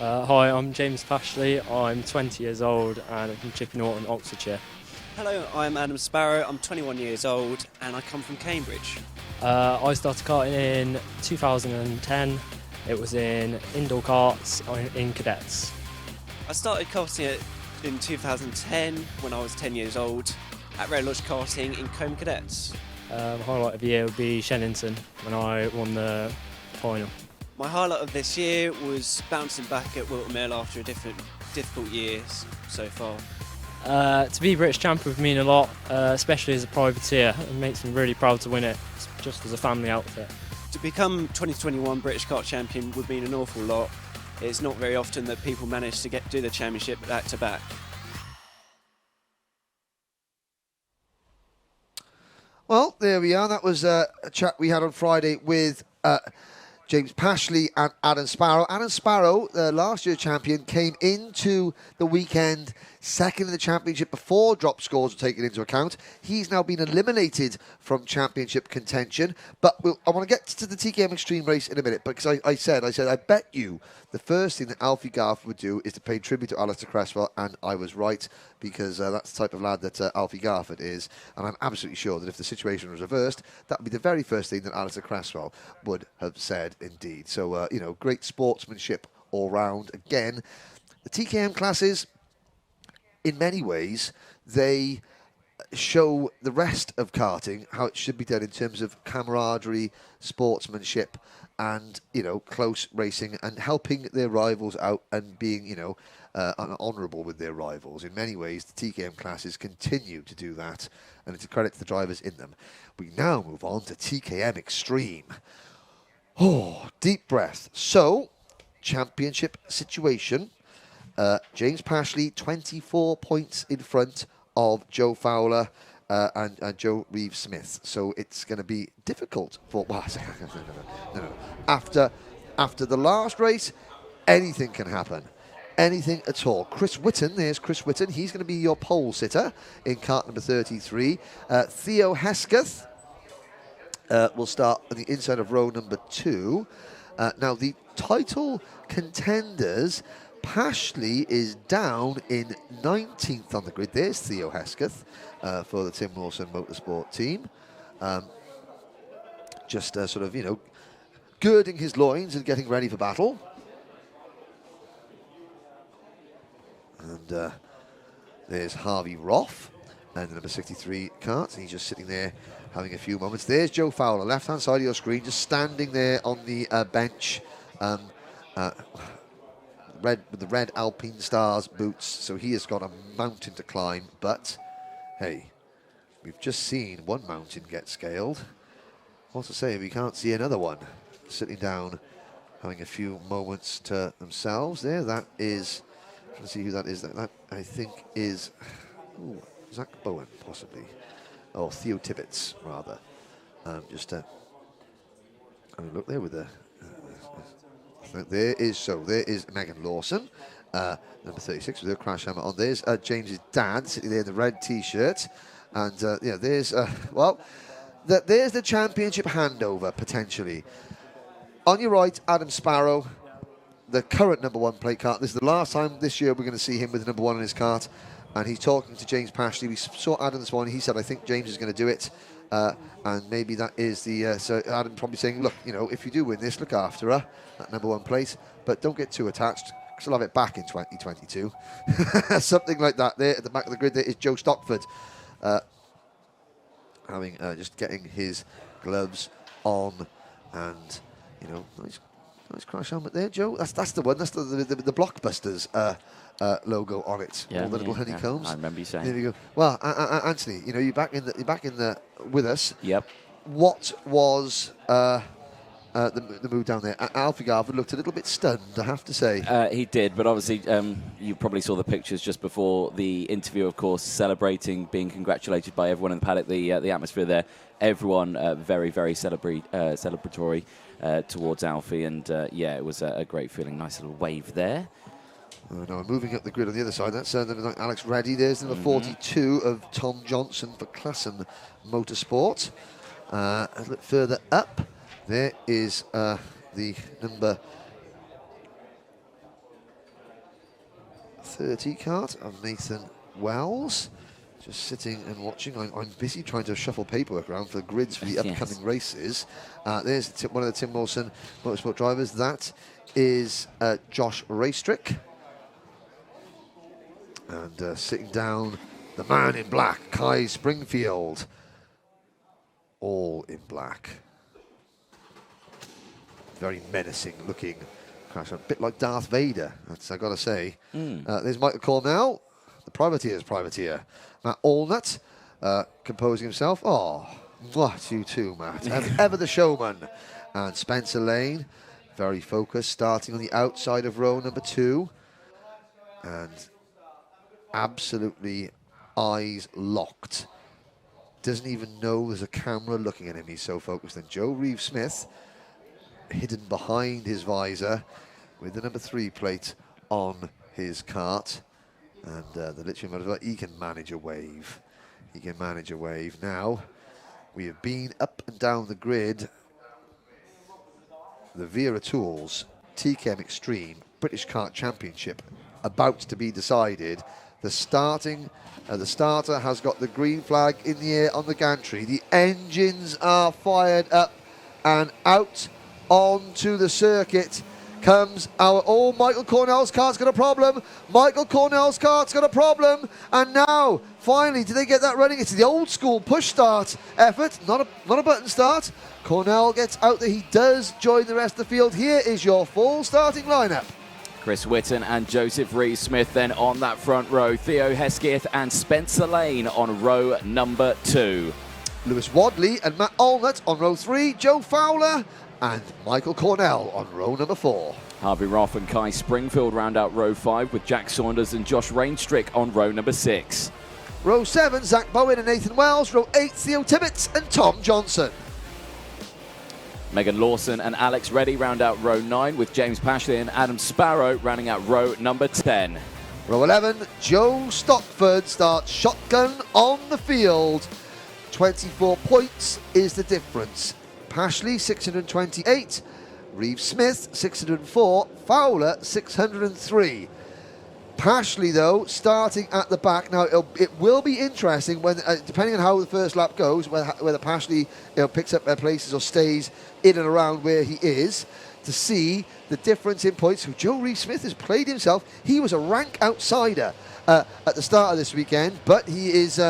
Hi, I'm James Pashley. I'm 20 years old and I'm from Chipping Norton, Oxfordshire. Hello, I'm Adam Sparrow. I'm 21 years old and I come from Cambridge. I started karting in 2010. It was in indoor karts in cadets. I started karting it in 2010 when I was 10 years old at Red Lodge Karting in Combe Cadets. Highlight of the year would be Shennington when I won the final. My highlight of this year was bouncing back at Wilton Mill after a difficult years so far. To be British champion would mean a lot, especially as a privateer. It makes me really proud to win it, just as a family outfit. To become 2021 British Kart champion would mean an awful lot. It's not very often that people manage to do the championship back to back. Well, there we are. That was a chat we had on Friday with James Pashley and Adam Sparrow. Adam Sparrow, the last year champion, came into the weekend second in the championship before drop scores were taken into account. He's now been eliminated from championship contention. But I want to get to the TKM Extreme race in a minute, because I said, I bet you the first thing that Alfie Garth would do is to pay tribute to Alistair Cresswell, and I was right, because that's the type of lad that Alfie Garford is, and I'm absolutely sure that if the situation was reversed, that would be the very first thing that Alistair Cresswell would have said indeed. So, great sportsmanship all round. Again, the TKM classes, in many ways, they show the rest of karting how it should be done in terms of camaraderie, sportsmanship, and, close racing, and helping their rivals out and being, honourable with their rivals. In many ways, the TKM classes continue to do that, and it's a credit to the drivers in them. We now move on to TKM Extreme. Oh, deep breath. So, championship situation. James Pashley, 24 points in front of Joe Fowler and Joe Reeves-Smith. So it's going to be difficult for... Well, no. After the last race, anything can happen. Anything at all. Chris Whitton, there's Chris Whitton. He's going to be your pole sitter in kart number 33. Theo Hesketh will start on the inside of row number 2. Now, the title contenders... Pashley is down in 19th on the grid. There's Theo Hesketh for the Tim Wilson Motorsport team. Just girding his loins and getting ready for battle. And there's Harvey Roth and the number 63 kart. He's just sitting there having a few moments. There's Joe Fowler, left-hand side of your screen, just standing there on the bench. With the red Alpine Stars boots, so he has got a mountain to climb. But hey, we've just seen one mountain get scaled. What's to say we can't see another one? Sitting down, having a few moments to themselves. There, that is. Trying to see who that is. That I think is Zach Bowen, possibly, or Theo Tibbets rather. Just have a look there with the. There is Megan Lawson, number 36 with her crash helmet on. There's James's dad sitting there in the red T-shirt, and there's there's the championship handover potentially. On your right, Adam Sparrow, the current number 1 plate kart. This is the last time this year we're going to see him with the number 1 in his kart, and he's talking to James Pashley. We saw Adam this morning. He said, "I think James is going to do it." And maybe that is the... so Adam probably saying, look, if you do win this, look after her, that number 1 place, but don't get too attached, because I'll have it back in 2022. Something like that. There at the back of the grid, there is Joe Stockford, just getting his gloves on, and, nice crash helmet there, Joe. That's the one. That's the Blockbusters logo on it. Yeah, all the little honeycombs. I remember you saying. There we go. Well, Anthony, you're back in the with us. Yep. What was the move down there? Alfie Garford looked a little bit stunned, I have to say. He did, but obviously you probably saw the pictures just before the interview, of course, celebrating, being congratulated by everyone in the paddock, the atmosphere there. Everyone very, very celebratory towards Alfie, and it was a great feeling. Nice little wave there. No, moving up the grid on the other side, that's Alex Reddy. There's number 42 of Tom Johnson for Klassen Motorsport. A little further up, there is the number 30 kart of Nathan Wells. Just sitting and watching. I'm busy trying to shuffle paperwork around for the grids for the upcoming races. There's one of the Tim Wilson Motorsport drivers. That is Josh Raystrick. And sitting down, the man in black, Kai Springfield. All in black. Very menacing looking crash. A bit like Darth Vader, that's I gotta say. There's Michael Cornell, the privateer's privateer. Matt Allnut, composing himself. Oh, what you too, Matt. As ever the showman. And Spencer Lane, very focused, starting on the outside of row number 2. And absolutely eyes locked. Doesn't even know there's a camera looking at him. He's so focused. And Joe Reeve-Smith, hidden behind his visor, with the number 3 plate on his kart. And the Lithium motor, he can manage a wave. He can manage a wave. Now, we have been up and down the grid. The Wera Tools TKM Extreme British Kart Championship about to be decided. The starter has got the green flag in the air on the gantry. The engines are fired up and out onto the circuit comes Michael Cornell's kart's got a problem. Michael Cornell's kart's got a problem. And now, finally, do they get that running? It's the old school push start effort, not a button start. Cornell gets out there. He does join the rest of the field. Here is your full starting lineup. Chris Whitton and Joseph Reeve-Smith then on that front row. Theo Hesketh and Spencer Lane on row number 2. Lewis Wadley and Matt Allnut on row 3. Joe Fowler and Michael Cornell on row number 4. Harvey Roth and Kai Springfield round out row 5 with Jack Saunders and Josh Rainstrick on row number 6. Row 7, Zach Bowen and Nathan Wells. Row 8, Theo Tibbetts and Tom Johnson. Megan Lawson and Alex Reddy round out row 9 with James Pashley and Adam Sparrow rounding out row number 10. Row 11, Joe Stockford starts shotgun on the field. 24 points is the difference. Pashley 628, Reeve-Smith 604, Fowler 603. Pashley, though, starting at the back. Now, it will be interesting when, depending on how the first lap goes, whether Pashley picks up their places or stays in and around where he is, to see the difference in points. Joe Reeve-Smith has played himself. He was a rank outsider at the start of this weekend, but he is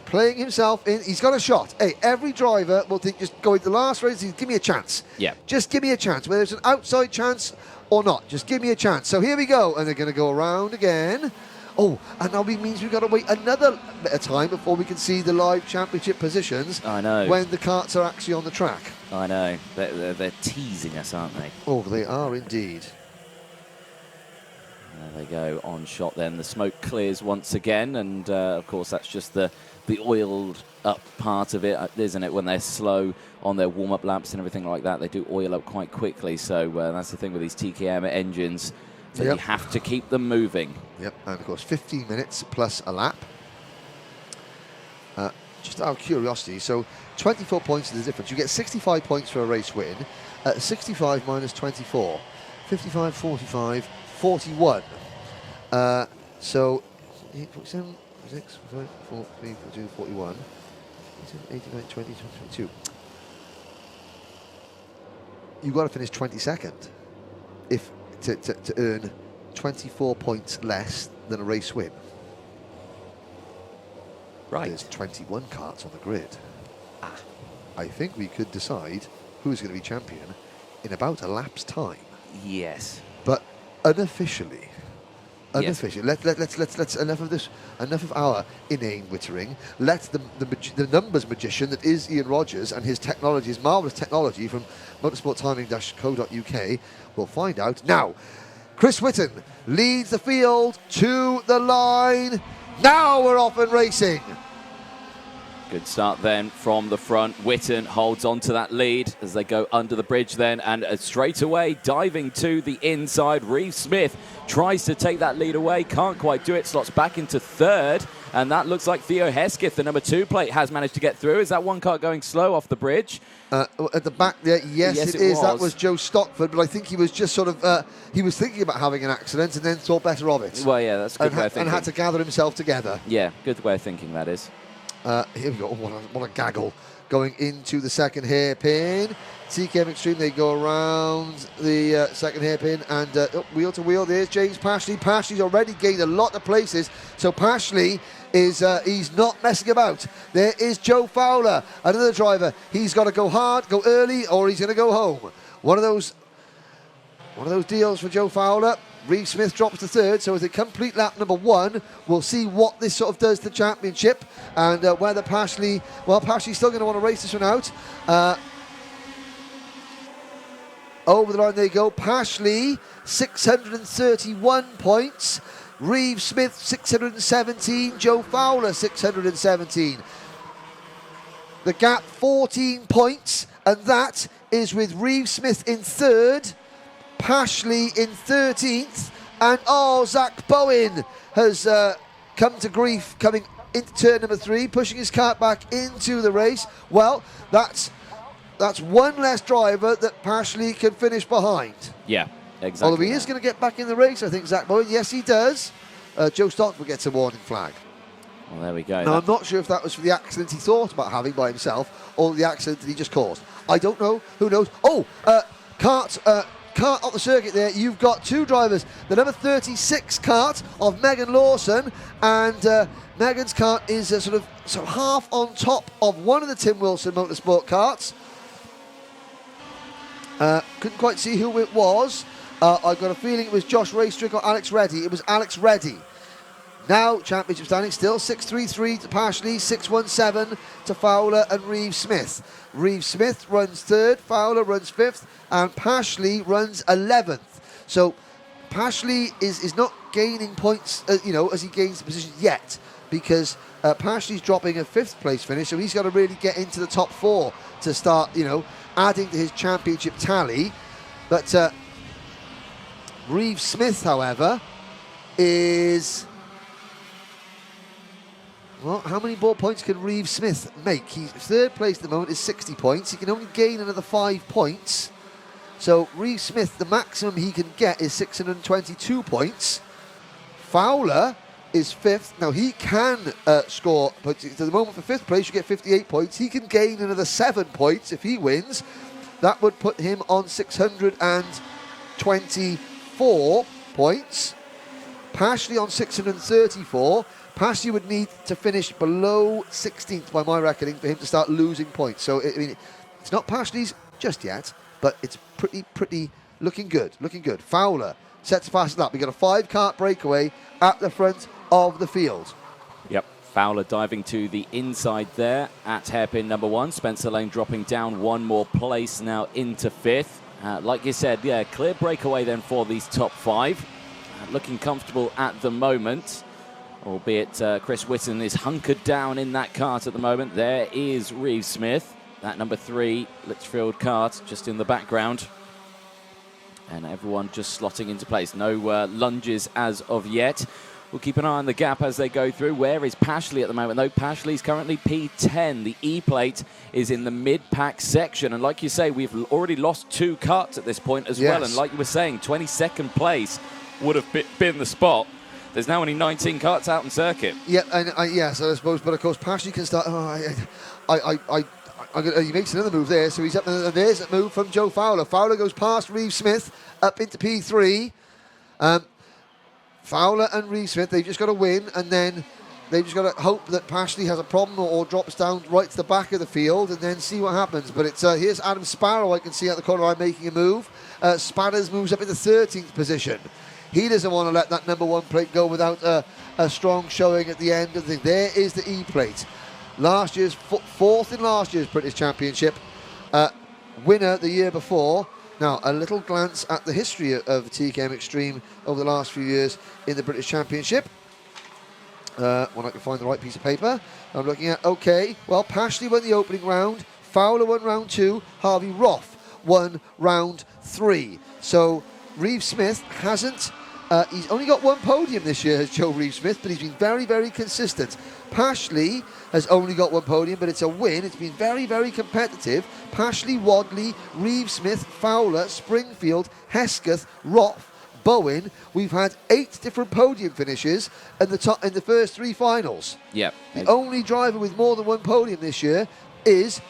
playing himself in. He's got a shot. Hey, every driver will think, just go into the last race, give me a chance. Yeah. Just give me a chance, whether it's an outside chance or not. Just give me a chance. So here we go, and they're going to go around again. Oh, and now it means we've got to wait another bit of time before we can see the live championship positions. I know. When the karts are actually on the track. I know. They're teasing us, aren't they? Oh, they are indeed. There they go, on shot then. The smoke clears once again, and of course that's just the oiled up part of it, isn't it? When they're slow on their warm-up laps and everything like that, they do oil up quite quickly. So that's the thing with these TKM engines, that you have to keep them moving. Yep, and of course 15 minutes plus a lap. Just out of curiosity, so 24 points is the difference. You get 65 points for a race win, 65 minus 24, 55, 45, 41. So 8, 7, 6, 5, 4, 3, 4, 2, 41, 89, 20, 22. You've got to finish 22nd to earn 24 points less than a race win. Right. There's 21 karts on the grid. I think we could decide who's going to be champion in about a lap's time. Yes. But unofficially, let's enough of this, enough of our inane wittering. Let the numbers magician that is Ian Rogers and his technology, his marvellous technology from motorsporttiming.co.uk, will find out now. Chris Whitton leads the field to the line. Now we're off and racing. Good start then from the front. Witten holds on to that lead as they go under the bridge then, and straight away diving to the inside. Reeve Smith tries to take that lead away, can't quite do it, slots back into third, and that looks like Theo Hesketh, the number 2 plate, has managed to get through. Is that one car going slow off the bridge? At the back there, yes it is. That was Joe Stockford, but I think he was just sort of, he was thinking about having an accident and then thought better of it. Well, yeah, that's a good way of thinking. And had to gather himself together. Yeah, good way of thinking, that is. Here we go. Oh, what a gaggle going into the second hairpin. TKM Extreme, they go around the second hairpin and wheel to wheel. There's James Pashley. Pashley's already gained a lot of places, so Pashley is he's not messing about. There is Joe Fowler, another driver. He's got to go hard, go early, or he's going to go home. One of those deals for Joe Fowler. Reeve Smith drops to third, so as they complete lap number 1, we'll see what this sort of does to the championship and whether Pashley, well, Pashley's still going to want to race this one out. Over the line they go. Pashley, 631 points. Reeve Smith, 617. Joe Fowler, 617. The gap, 14 points, and that is with Reeve Smith in third, Pashley in 13th, and Zach Bowen has come to grief coming into turn number 3, pushing his kart back into the race. Well, that's one less driver that Pashley can finish behind. Yeah, exactly. Although he is going to get back in the race, I think, Zach Bowen. Yes, he does. Joe Stockford gets a warning flag. Well, there we go. Now, I'm not sure if that was for the accident he thought about having by himself or the accident that he just caused. I don't know. Who knows? Kart off the circuit there. You've got 2 drivers. The number 36 kart of Megan Lawson, and Megan's kart is sort of half on top of one of the Tim Wilson Motorsport karts. Couldn't quite see who it was. I've got a feeling it was Josh Raystrick or Alex Reddy. It was Alex Reddy. Now, championship standing still, 633 to Pashley, 617 to Fowler and Reeve Smith. Reeve Smith runs third, Fowler runs 5th, and Pashley runs 11th. So Pashley is not gaining points, as he gains the position yet, because Pashley's dropping a 5th place finish, so he's got to really get into the top 4 to start, adding to his championship tally. But Reeve Smith, however, is... Well, how many more points can Reeve Smith make? He's third place at the moment, is 60 points. He can only gain another 5 points. So Reeve Smith, the maximum he can get is 622 points. Fowler is 5th. Now, he can score points. At the moment, for 5th place, you get 58 points. He can gain another 7 points if he wins. That would put him on 624 points. Pashley on 634. Pashley would need to finish below 16th by my reckoning for him to start losing points. So, it's not Pashley's just yet, but it's pretty looking good. Fowler sets fast lap. We got a 5-kart breakaway at the front of the field. Yep. Fowler diving to the inside there at hairpin number 1. Spencer Lane dropping down 1 more place now into 5th. Like you said, yeah, clear breakaway then for these top 5. Looking comfortable at the moment. Albeit Chris Witten is hunkered down in that kart at the moment. There is Reeve Smith, that number 3 Litchfield kart, just in the background. And everyone just slotting into place. No lunges as of yet. We'll keep an eye on the gap as they go through. Where is Pashley at the moment, though? Pashley's currently P10. The E-plate is in the mid-pack section. And like you say, we've already lost 2 karts at this point as well. And like you were saying, 22nd place would have been the spot. There's now only 19 karts out on circuit. Yeah, and yes, I suppose. But of course, Pashley can start. He makes another move there, so he's up. And there's a move from Joe Fowler. Fowler goes past Reeve Smith up into P3. Fowler and Reeve Smith, they've just got to win, and then they've just got to hope that Pashley has a problem or drops down right to the back of the field, and then see what happens. But it's here's Adam Sparrow. I can see at the corner line making a move. Sparrows moves up into 13th position. He doesn't want to let that number 1 plate go without a strong showing at the end of the thing. There is the E plate. Last year's 4th in last year's British Championship. Winner the year before. Now, a little glance at the history of TKM Extreme over the last few years in the British Championship. when I can find the right piece of paper. I'm looking at, okay, well, Pashley won the opening round, Fowler won round 2, Harvey Roth won round 3. So Reeve Smith hasn't, he's only got 1 podium this year, has Joe Reeve Smith, but he's been very, very consistent. Pashley has only got 1 podium, but it's a win. It's been very, very competitive. Pashley, Wadley, Reeve Smith, Fowler, Springfield, Hesketh, Roth, Bowen. We've had 8 different podium finishes in the first 3 finals. Yep. The only driver with more than 1 podium this year is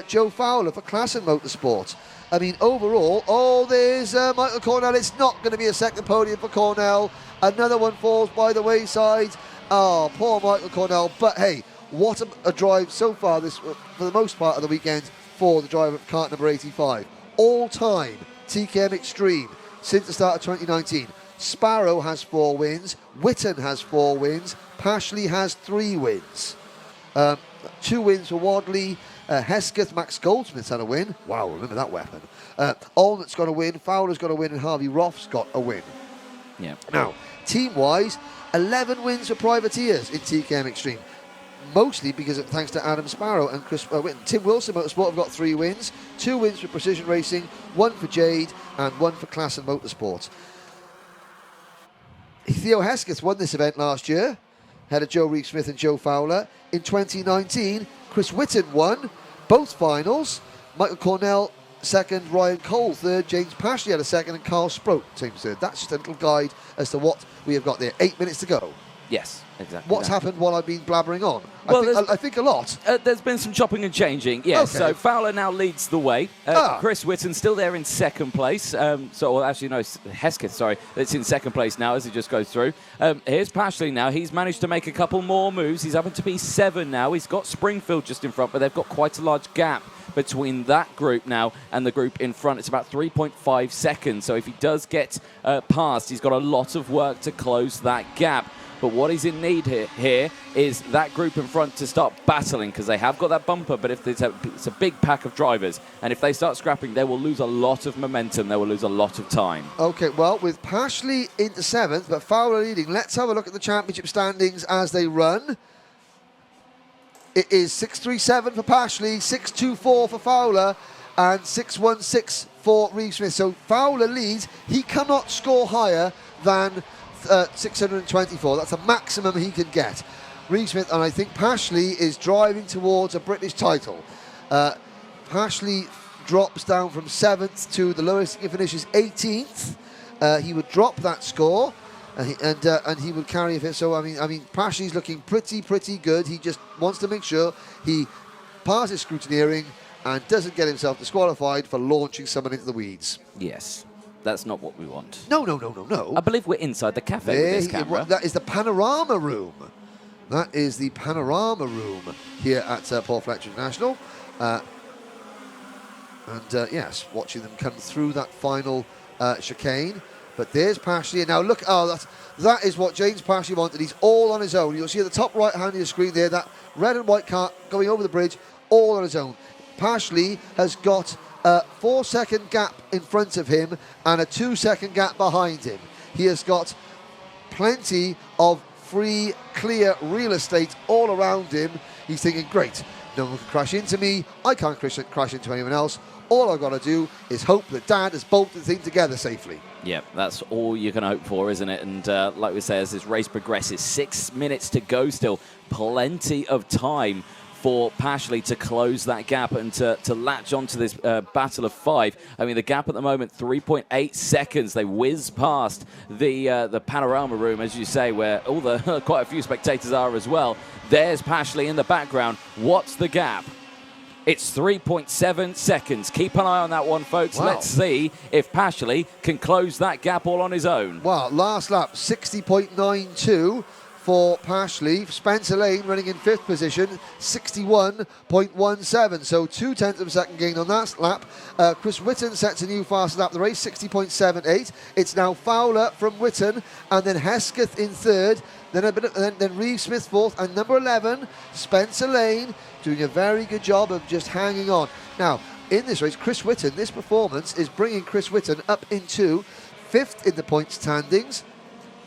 Joe Fowler for Classen Motorsport. I mean, overall, there's Michael Cornell. It's not going to be a second podium for Cornell. Another one falls by the wayside. Oh, poor Michael Cornell. But hey, what a drive so far, this for the most part of the weekend, for the driver of kart number 85. All-time TKM Extreme since the start of 2019. Sparrow has 4 wins. Witten has 4 wins. Pashley has 3 wins. 2 wins for Wadley. Hesketh, Max Goldsmith's had a win. Wow, remember that weapon. Allnutt's got a win. Fowler's got a win. And Harvey Roth's got a win. Yeah. Now, team-wise, 11 wins for privateers in TKM Extreme. Mostly because thanks to Adam Sparrow and Chris Witten. Tim Wilson Motorsport have got 3 wins. 2 wins for Precision Racing, 1 for Jade, and 1 for Classen Motorsport. Theo Hesketh won this event last year, had a Joe Reeve Smith and Joe Fowler. In 2019, Chris Witten won both finals. Michael Cornell second, Ryan Cole third, James Pashley had a second, and Carl Sproat team third. That's just a little guide as to what we have got there. 8 minutes to go. Yes, exactly. What's happened while I've been blabbering on? Well, I think a lot. There's been some chopping and changing, yes. Okay. So Fowler now leads the way. Chris Witten still there in second place. Hesketh, sorry, it's in second place now as it just goes through. Here's Pashley now. He's managed to make a couple more moves. He's up to be 7 now. He's got Springfield just in front, but they've got quite a large gap between that group now and the group in front. It's about 3.5 seconds. So if he does get past, he's got a lot of work to close that gap. But what is in need here is that group in front to start battling, because they have got that bumper, but if it's a big pack of drivers, and if they start scrapping, they will lose a lot of momentum, they will lose a lot of time. Okay, well, with Pashley into 7th, but Fowler leading, let's have a look at the championship standings as they run. It is 6.37 for Pashley, 6.24 for Fowler, and 6.16 for Reeve Smith. So Fowler leads. He cannot score higher than 624. That's the maximum he can get. Reeve Smith, and I think Pashley is driving towards a British title. Pashley drops down from 7th to the lowest he finishes 18th. He would drop that score, and he would carry it. So I mean, Pashley's looking pretty good. He just wants to make sure he passes scrutineering and doesn't get himself disqualified for launching someone into the weeds. Yes. That's not what we want. No. I believe we're inside the cafe with this camera. That is the panorama room. That is the panorama room here at Paul Fletcher International. Yes, watching them come through that final chicane. But there's Pashley. And now look, that is what James Pashley wanted. He's all on his own. You'll see at the top right hand of your screen there, that red and white car going over the bridge, all on his own. Pashley has got a 4-second gap in front of him and a 2-second gap behind him. He has got plenty of free, clear real estate all around him. He's thinking, great, no one can crash into me. I can't crash into anyone else. All I've got to do is hope that Dad has bolted the thing together safely. Yep, that's all you can hope for, isn't it? And like we say, as this race progresses, 6 minutes to go still. Plenty of time for Pashley to close that gap and to latch onto this battle of 5. I mean, the gap at the moment, 3.8 seconds. They whiz past the panorama room, as you say, where all the quite a few spectators are as well. There's Pashley in the background. What's the gap? It's 3.7 seconds. Keep an eye on that one, folks. Wow. Let's see if Pashley can close that gap all on his own. Wow, last lap, 60.92. For Pashley. Spencer Lane running in 5th position, 61.17. So 0.2 of a second gain on that lap. Chris Witten sets a new fast lap of the race, 60.78. It's now Fowler from Witten, and then Hesketh in 3rd. Then Reeve Smith 4th, and number 11, Spencer Lane, doing a very good job of just hanging on. Now, in this race, Chris Witten, this performance is bringing Chris Witten up into 5th in the points standings.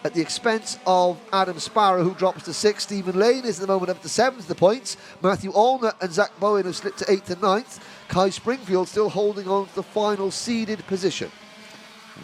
at the expense of Adam Sparrow, who drops to 6th. Stephen Lane is at the moment up to 7th the points. Matthew Allnut and Zach Bowen have slipped to 8th and 9th. Kai Springfield still holding on to the final seeded position.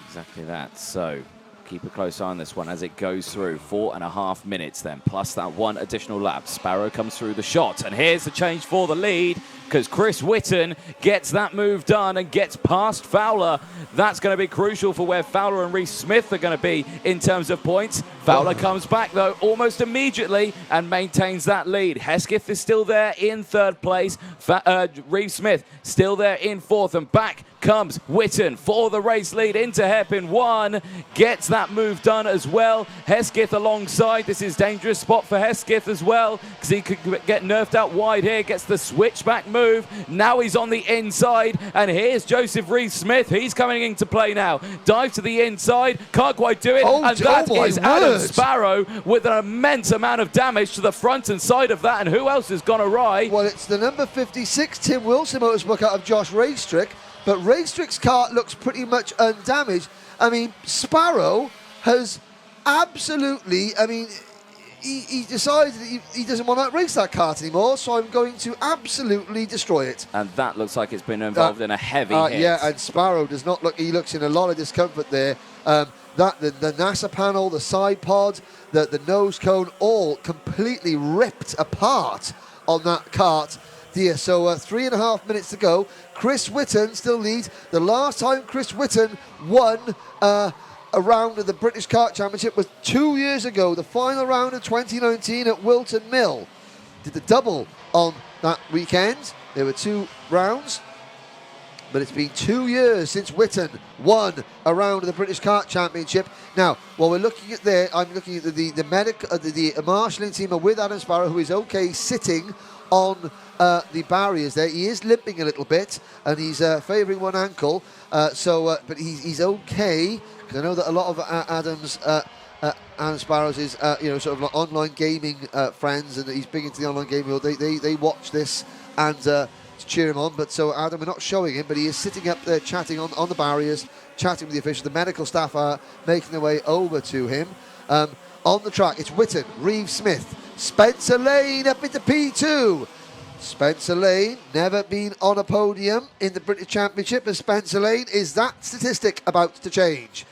Exactly that. So keep a close eye on this one as it goes through. 4.5 minutes then, plus that one additional lap. Sparrow comes through the shot, and here's the change for the lead, because Chris Whitten gets that move done and gets past Fowler. That's going to be crucial for where Fowler and Reece Smith are going to be in terms of points. Fowler comes back, though, almost immediately and maintains that lead. Hesketh is still there in 3rd place. Reece Smith still there in 4th, and back comes Whitten for the race lead into hairpin 1. Gets that move done as well. Hesketh alongside. This is dangerous spot for Hesketh as well, because he could get nerfed out wide here. Gets the switchback move. Now he's on the inside, and here's Joseph Reeve-Smith. He's coming into play now. Dive to the inside. Can't quite do it. And that is Adam Sparrow with an immense amount of damage to the front and side of that. And who else has gone awry? Well, it's the number 56 Tim Wilson motorsport out of Josh Raystrick. But Raystrick's kart looks pretty much undamaged. I mean, Sparrow has absolutely, he decided that he doesn't want to race that kart anymore, so I'm going to absolutely destroy it. And that looks like it's been involved in a heavy hit. Yeah, and Sparrow does not look, he looks in a lot of discomfort there. The NASA panel, the side pod, the nose cone, all completely ripped apart on that kart. So 3.5 minutes to go. Chris Whitten still leads. The last time Chris Whitten won a round of the British Kart Championship was 2 years ago, the final round of 2019 at Wilton Mill. Did the double on that weekend. There were 2 rounds, but it's been 2 years since Whitten won a round of the British Kart Championship. Now, while we're looking at there, I'm looking at the marshalling team are with Adam Sparrow, who is okay sitting on the barriers there. He is limping a little bit, and he's favouring one ankle. But he's okay, because I know that a lot of Adam Sparrow's is sort of like online gaming friends, and he's big into the online gaming world. They watch this and to cheer him on. But so Adam, we're not showing him, but he is sitting up there chatting on the barriers, chatting with the officials. The medical staff are making their way over to him. On the track, it's Whitten, Reeve-Smith, Spencer Lane up into P2. Spencer Lane, never been on a podium in the British Championship, and Spencer Lane, is that statistic about to change?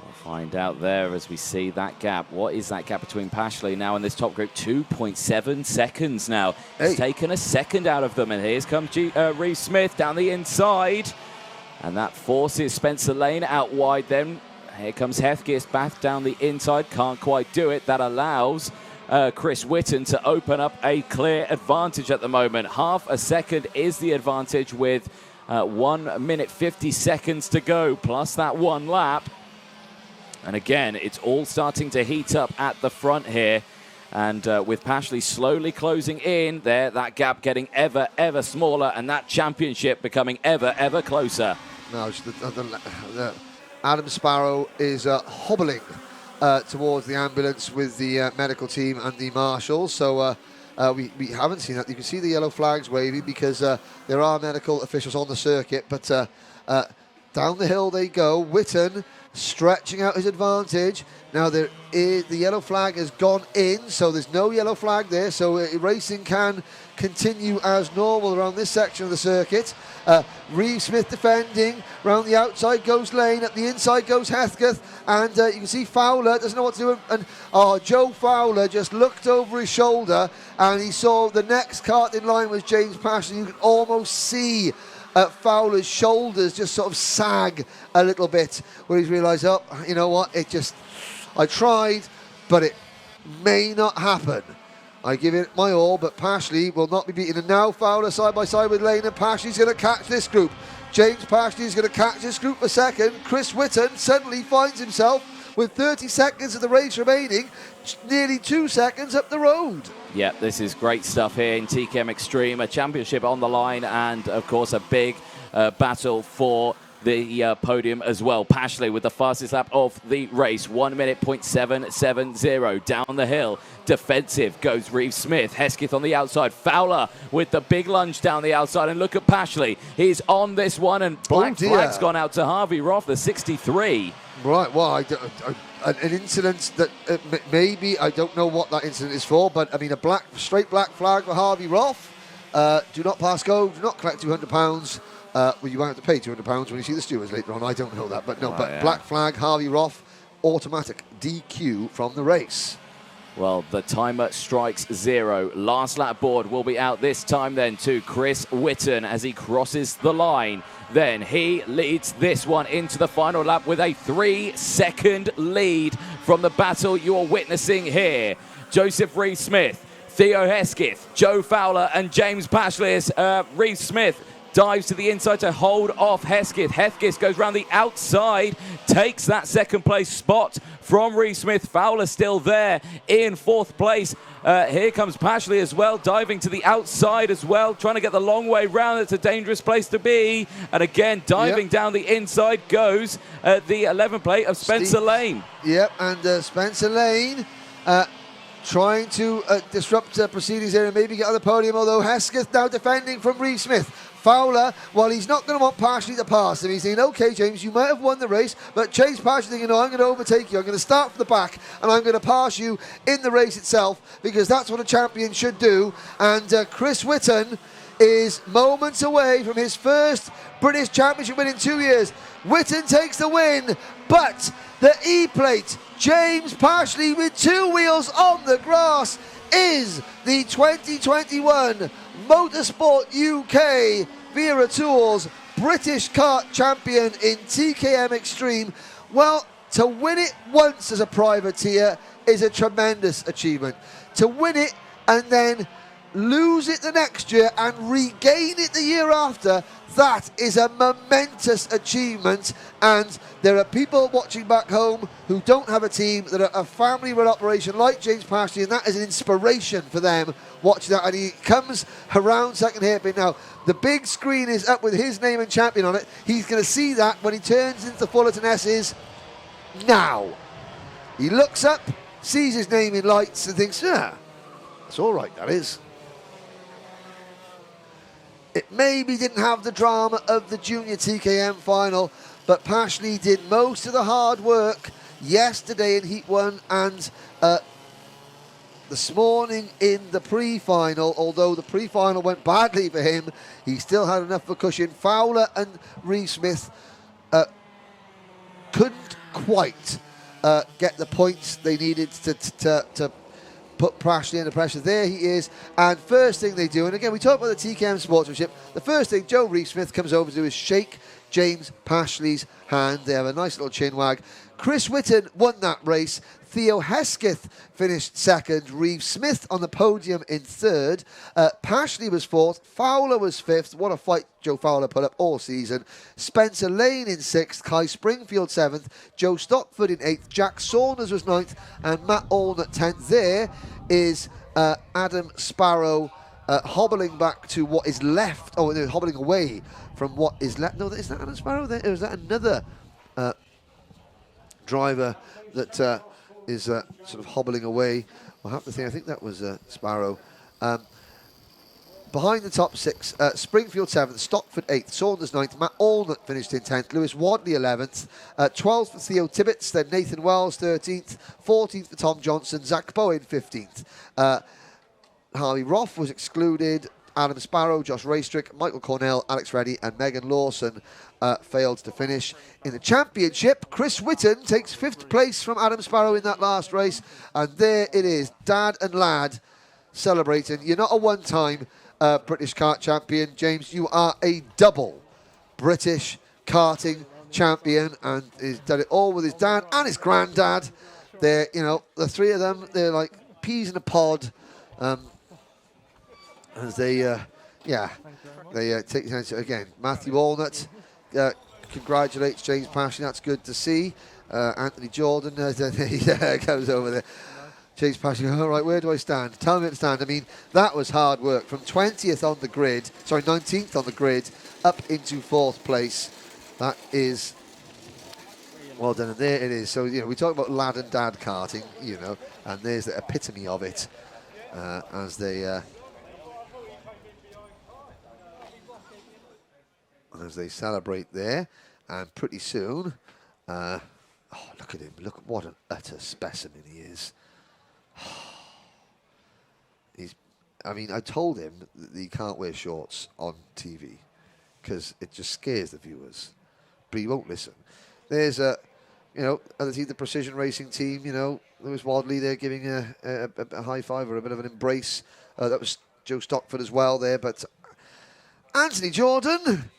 We'll find out there as we see that gap. What is that gap between Pashley now in this top group? 2.7 seconds now. It's taken a second out of them, and here's comes Reeve-Smith down the inside, and that forces Spencer Lane out wide then. Here comes Hesketh back down the inside, can't quite do it. That allows Chris Whitten to open up a clear advantage at the moment. Half a second is the advantage with 1 minute 50 seconds to go, plus that one lap. And again, it's all starting to heat up at the front here. And with Pashley slowly closing in there, that gap getting ever, ever smaller, and that championship becoming ever, ever closer. No, Adam Sparrow is hobbling towards the ambulance with the medical team and the marshals. So we haven't seen that. You can see the yellow flags waving because there are medical officials on the circuit. But down the hill they go. Whitten stretching out his advantage. Now the yellow flag has gone in, so there's no yellow flag there. So racing can continue as normal around this section of the circuit. Reeve-Smith defending. Round the outside goes Lane. At the inside goes Hesketh. And you can see Fowler doesn't know what to do. And Joe Fowler just looked over his shoulder and he saw the next kart in line was James Pashley. You can almost see Fowler's shoulders just sort of sag a little bit where he's realised, oh, you know what, I tried, but it may not happen. I give it my all, but Pashley will not be beaten. And now Fowler side by side with Lane, and Pashley's going to catch this group. James Pashley is going to catch this group for second. Chris Whitten suddenly finds himself with 30 seconds of the race remaining, nearly 2 seconds up the road. Yeah, this is great stuff here in TKM Extreme, a championship on the line, and of course a big battle for the podium as well. Pashley with the fastest lap of the race, 1 minute 0.770 down the hill. Defensive goes Reeve-Smith. Hesketh on the outside. Fowler with the big lunge down the outside, and look at Pashley. He's on this one, and black flag's gone out to Harvey Roth, the 63. Right, well, an incident that maybe, I don't know what that incident is for, but I mean, straight black flag for Harvey Roth. Do not pass go, do not collect £200. Well, you won't have to pay £200 when you see the stewards later on. I don't know that, but no. Black flag, Harvey Roth, automatic DQ from the race. Well, the timer strikes 0. Last lap board will be out this time then to Chris Whitten as he crosses the line. Then he leads this one into the final lap with a 3-second lead from the battle you're witnessing here. Joseph Reeve-Smith, Theo Hesketh, Joe Fowler and James Pashley as Reeve-Smith dives to the inside to hold off Hesketh. Hesketh goes round the outside, takes that second place spot from Reeve-Smith. Fowler still there in 4th place. Here comes Pashley as well, diving to the outside as well, trying to get the long way round. It's a dangerous place to be. And again, diving down the inside goes the 11th plate of Spencer Lane. Yep, and Spencer Lane trying to disrupt proceedings here and maybe get on the podium, although Hesketh now defending from Reeve-Smith. Fowler, well, he's not going to want Pashley to pass him. He's saying, OK, James, you might have won the race, but Chase Pashley thinking, no, I'm going to overtake you. I'm going to start from the back, and I'm going to pass you in the race itself, because that's what a champion should do. And Chris Whitten is moments away from his first British Championship win in 2 years. Whitten takes the win, but the E-plate, James Pashley with 2 wheels on the grass, is the 2021 Motorsport UK Wera Tours British Kart Champion in TKM Extreme. Well, to win it once as a privateer is a tremendous achievement. To win it and then lose it the next year and regain it the year after, that is a momentous achievement. And there are people watching back home who don't have a team, that are a family-run operation like James Pashley, and that is an inspiration for them watching that. And he comes around second hairpin. Now, the big screen is up with his name and champion on it. He's going to see that when he turns into Fullerton S's now. He looks up, sees his name in lights and thinks, yeah, that's all right, that is. It maybe didn't have the drama of the Junior TKM final, but Pashley did most of the hard work yesterday in Heat 1 and this morning in the pre-final. Although the pre-final went badly for him, he still had enough of a cushion. Fowler and Reeve-Smith couldn't quite get the points they needed to put Pashley under pressure. There he is, and first thing they do, and again we talk about the TKM sportsmanship, the first thing Joe Reeve-Smith comes over to do is shake James Pashley's hand. They have a nice little chin wag. Chris Whitten won that race. Theo Hesketh finished second. Reeve-Smith on the podium in third. Pashley was fourth. Fowler was fifth. What a fight Joe Fowler put up all season. Spencer Lane in sixth. Kai Springfield seventh. Joe Stockford in eighth. Jack Saunders was ninth. And Matt Alln at 10th. There is Adam Sparrow hobbling back to what is left. Oh, no, hobbling away from what is left. No, is that Adam Sparrow there? Or is that another driver that is sort of hobbling away? I'll have to think. I think that was Sparrow. Behind the top six, Springfield 7th, Stockford 8th, Saunders 9th, Matt Alln finished in 10th, Lewis Wadley 11th, 12th for Theo Tibbets, then Nathan Wells 13th, 14th for Tom Johnson, Zach Bowen 15th. Harvey Roth was excluded, Adam Sparrow, Josh Raystrick, Michael Cornell, Alex Reddy and Megan Lawson failed to finish. In the championship, Chris Whitten takes 5th place from Adam Sparrow in that last race, and there it is, Dad and Lad celebrating. You're not a one-time British kart champion, James. You are a double British karting champion, and he's done it all with his dad and his granddad. They're, you know, the three of them, they're like peas in a pod. As they, take it again. Matthew Allnut congratulates James Pashley. That's good to see. Anthony Jordan goes over there. James Pashley, all right, where do I stand? Tell me where to stand. I mean, that was hard work. From 20th on the grid, 19th on the grid, up into 4th place. That is well done. And there it is. So, you know, we talk about lad and dad karting, you know, and there's the epitome of it as they celebrate there. And pretty soon, Oh, look at him. Look what an utter specimen he is. I mean, I told him that he can't wear shorts on TV because it just scares the viewers. But he won't listen. There's a, other team, the Precision Racing team, Lewis Wadley there giving a high five or a bit of an embrace. That was Joe Stockford as well there. But Anthony Jordan,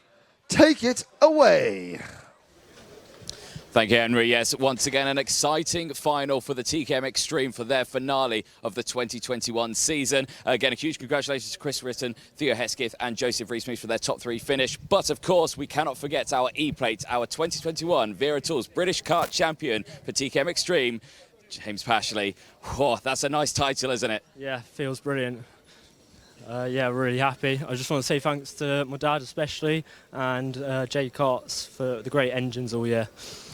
take it away. Thank you, Henry. Yes, once again, an exciting final for the TKM Extreme for their finale of the 2021 season. Again, a huge congratulations to Chris Ritten, Theo Hesketh and Joseph Rees-Smith for their top 3 finish. But, of course, we cannot forget our E-Plate, our 2021 Wera Tools British Kart champion for TKM Extreme, James Pashley. Whoa, that's a nice title, isn't it? Yeah, feels brilliant. Yeah, really happy. I just want to say thanks to my dad especially and Jay Karts for the great engines all year.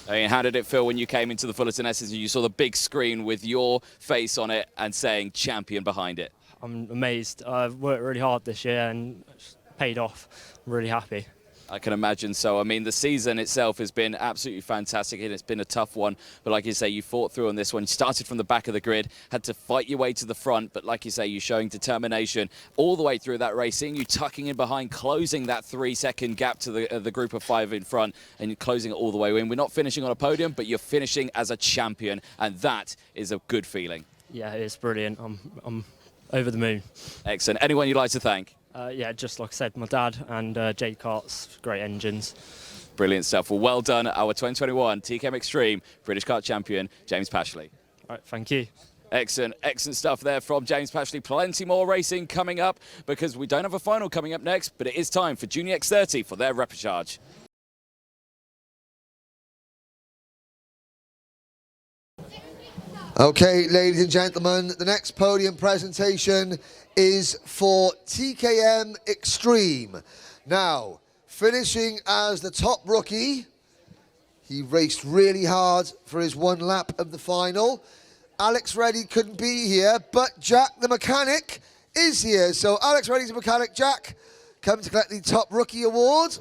I mean, how did it feel when you came into the Fullerton Esses and you saw the big screen with your face on it and saying champion behind it? I'm amazed. I've worked really hard this year and it's paid off. I'm really happy. I can imagine so. I mean, the season itself has been absolutely fantastic and it's been a tough one. But like you say, you fought through on this one. You started from the back of the grid, had to fight your way to the front. But like you say, you're showing determination all the way through that race. Seeing you tucking in behind, closing that 3-second gap to the group of 5 in front and closing it all the way in. We're not finishing on a podium, but you're finishing as a champion. And that is a good feeling. Yeah, it's brilliant. I'm over the moon. Excellent. Anyone you'd like to thank? Yeah, just like I said, my dad and Jay Karts, great engines. Brilliant stuff. Well done, our 2021 TKM Extreme British Kart champion, James Pashley. All right, thank you. Excellent stuff there from James Pashley. Plenty more racing coming up because we don't have a final coming up next, but it is time for Junior X30 for their reportage. Okay, ladies and gentlemen, the next podium presentation is for TKM Extreme. Now, finishing as the top rookie, he raced really hard for his 1 lap of the final. Alex Reddy couldn't be here, but Jack the mechanic is here. So Alex Reddy's the mechanic. Jack, come to collect the top rookie award.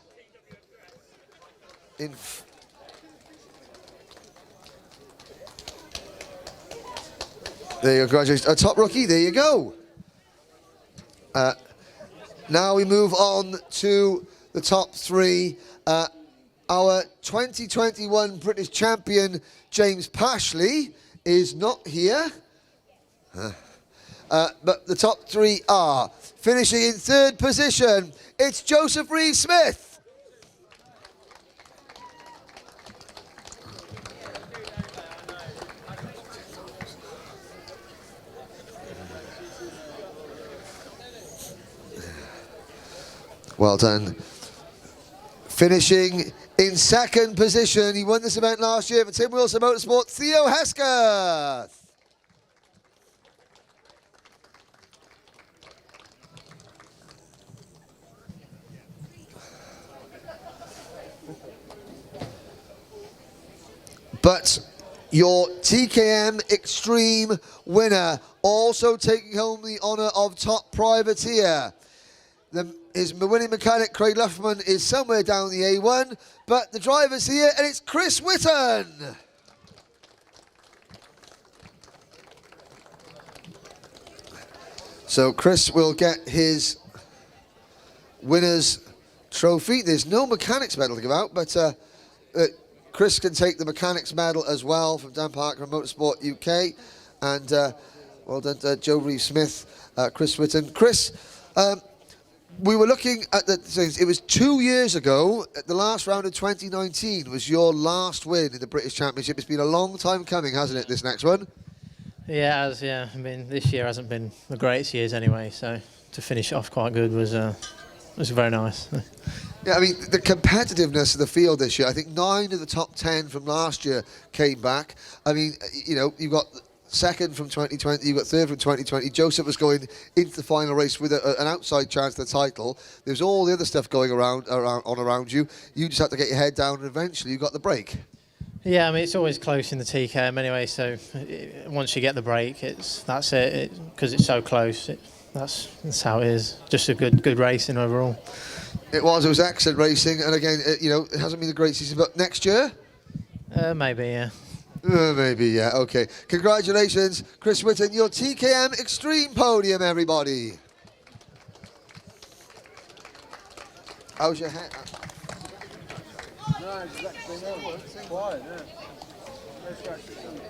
There you go, congratulations. Top rookie, there you go. Now we move on to the top 3. Our 2021 British champion, James Pashley, is not here. But the top 3 are finishing in 3rd position. It's Joseph Rees-Smith. Well done. Finishing in 2nd position, he won this event last year for Tim Wilson Motorsport, Theo Hesketh. But your TKM Extreme winner, also taking home the honour of top privateer. His winning mechanic, Craig Luffman, is somewhere down the A1, but the driver's here, and it's Chris Whitten. So Chris will get his winner's trophy. There's no mechanics medal to give out, but Chris can take the mechanics medal as well from Dan Parker and Motorsport UK. And well done to Joe Rees-Smith, Chris Whitten. Chris, we were looking at the things. It was 2 years ago, at the last round of 2019, was your last win in the British Championship. It's been a long time coming, hasn't it, this next one? Yeah, it has, yeah. I mean, this year hasn't been the greatest years anyway, so to finish it off quite good was very nice. Yeah, I mean, the competitiveness of the field this year, I think 9 of the top 10 from last year came back. I mean, you've got 2nd from 2020, you got 3rd from 2020. Joseph was going into the final race with an outside chance to the title. There's all the other stuff going around you. You just had to get your head down, and eventually you got the break. Yeah, I mean, it's always close in the TKM anyway, so once you get the break, that's it, because it's so close. That's how it is. Just a good racing overall. It was excellent racing, and again, it hasn't been a great season, but next year? Maybe, yeah. Maybe, yeah, okay. Congratulations, Chris Whitten, your TKM Extreme podium, everybody. How's your hat? No, exactly. Same quiet, yeah.